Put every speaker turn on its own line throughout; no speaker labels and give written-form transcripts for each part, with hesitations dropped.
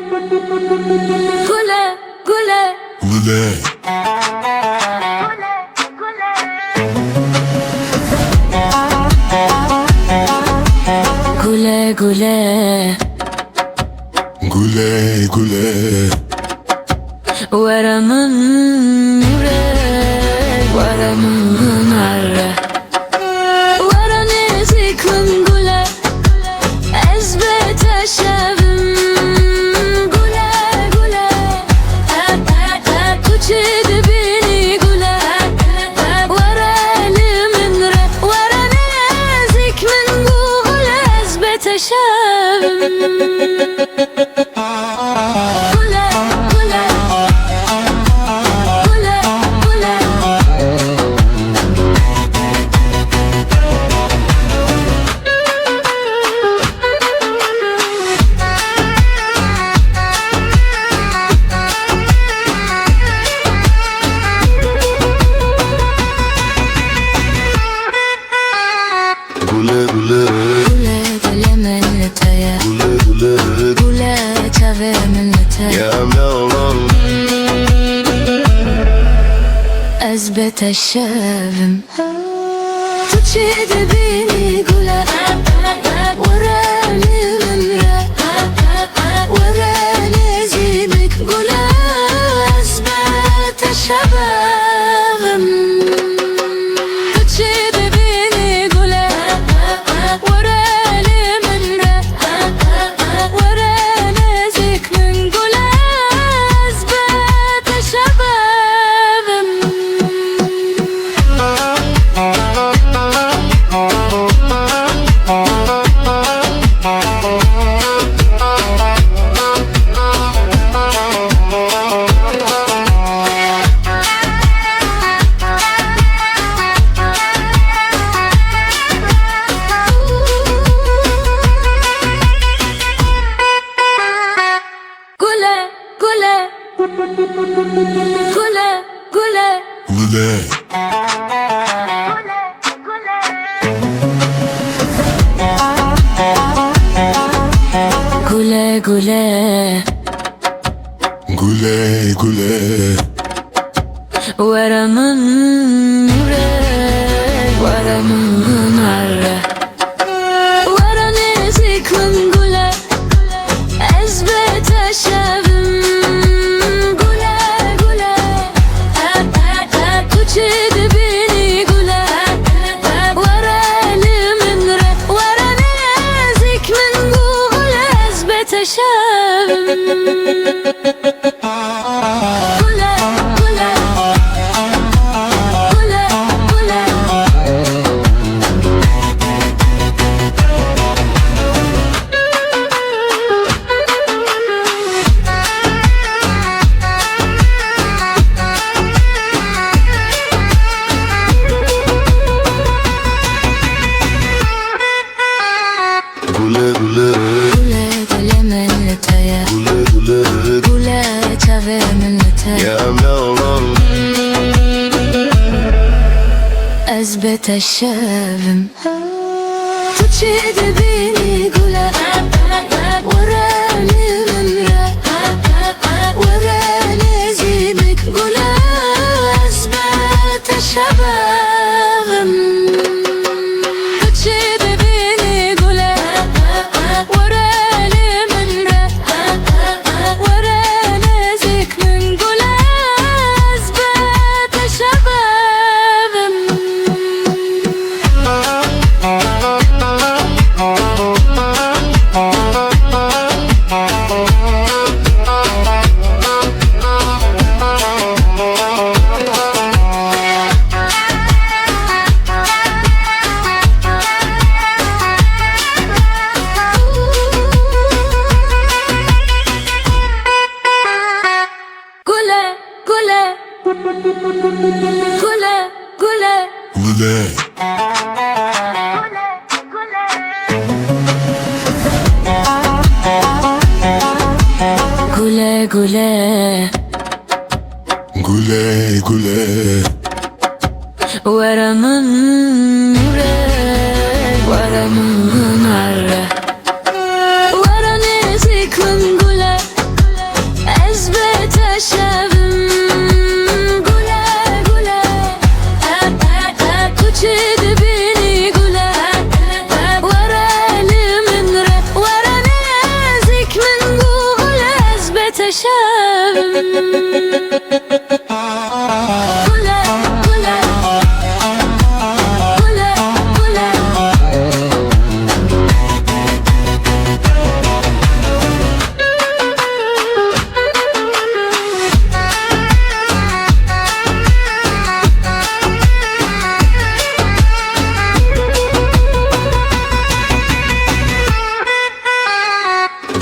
Gule, gule,
Gule,
gule, gule,
gule, gule.
Varamın yürek, varamın arre. Varan ezikmin gule, ezbete şevim. Gule, gule, tuçidi beni gule. Varalimin re, varan ezikmin gule, ezbete şevim.
Gule, gule,
Gule, gule millete,
gule, gule.
gule çave millete.
Ya Mevlam,
Ezbete şevim. Tuçidi beni gule, varalimin re, varan ezimik gule, ezbete şevim. Tuçidi beni gule, varalimin re, varan ezikmin gule, ezbete şevim. Gule, gule, gule, gule,
gule.
gule, gule,
Gule, gule.
varamın yürek, varamın arre. Varan ezikmin gule, ezbete şevim. Gule, gule, tuçidi beni gule. Varalimin re, varan ezikmin gule, ezbete şevim. Gule, gule, gule, gule.
Gule, gule,
Gule, gule millete,
gule, gule.
gule çave millete.
Ya Mevlam,
Ezbete şevim. Tuçidi beni gule, varalimin re, varan ezimik gule, ezbete şevim. Tuçidi beni gule, varalimin re, varan ezikmin gule, ezbete şevim. Gule, gule, gule, gule,
gule.
gule, gule,
Gule, gule.
varamın yürek, varamın arre. Varan ezikmin gule,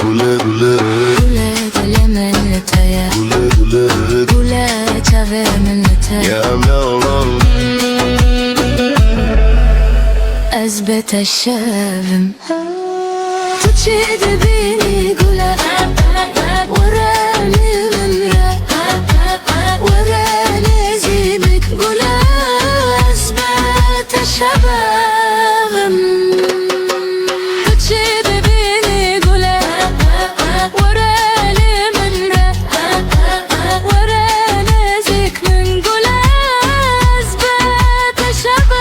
Gule gule
Gule gule millete
Gule gule
Gule çave millete
Ya mevlam
Ez beteşevim Tuçide beni gule Warali mimre Warali zibik gule Ez beteşevim Tuçide beni gule Warali mimre Warali zikmin gule Ez beteşevim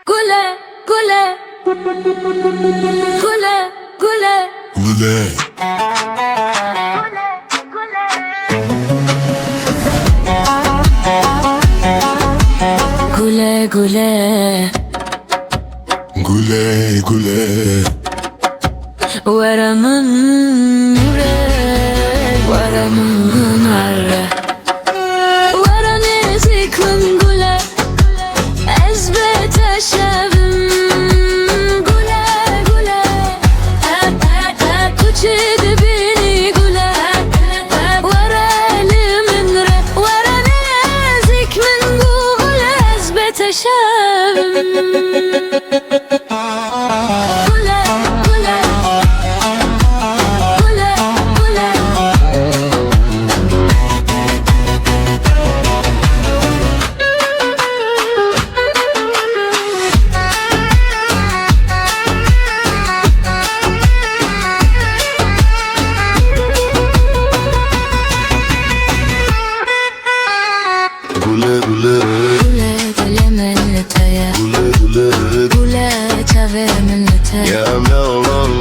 Gule, gule, gule, gule,
Gule
gule, gule,
Gule gule
Varamın yürek, varamın arre Varan eziklim gule, ezbete şevim Gule, gule, kuçidi beni gule Varalim re, varan ezikmin gule Ezbete şevim Gule, gule, gule, gule
Gule gule
Gule, gule millete
Gule gule
Gule çave millete
Ya mevlam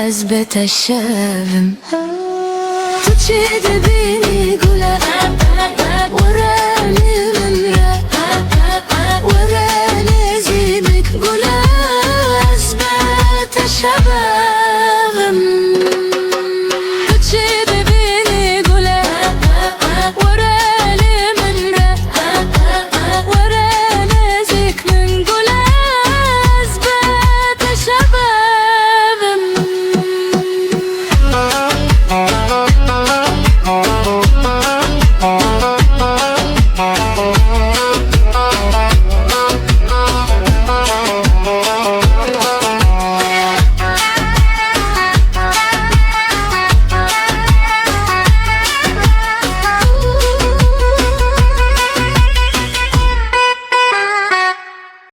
Ez beteşevim Tuçide beni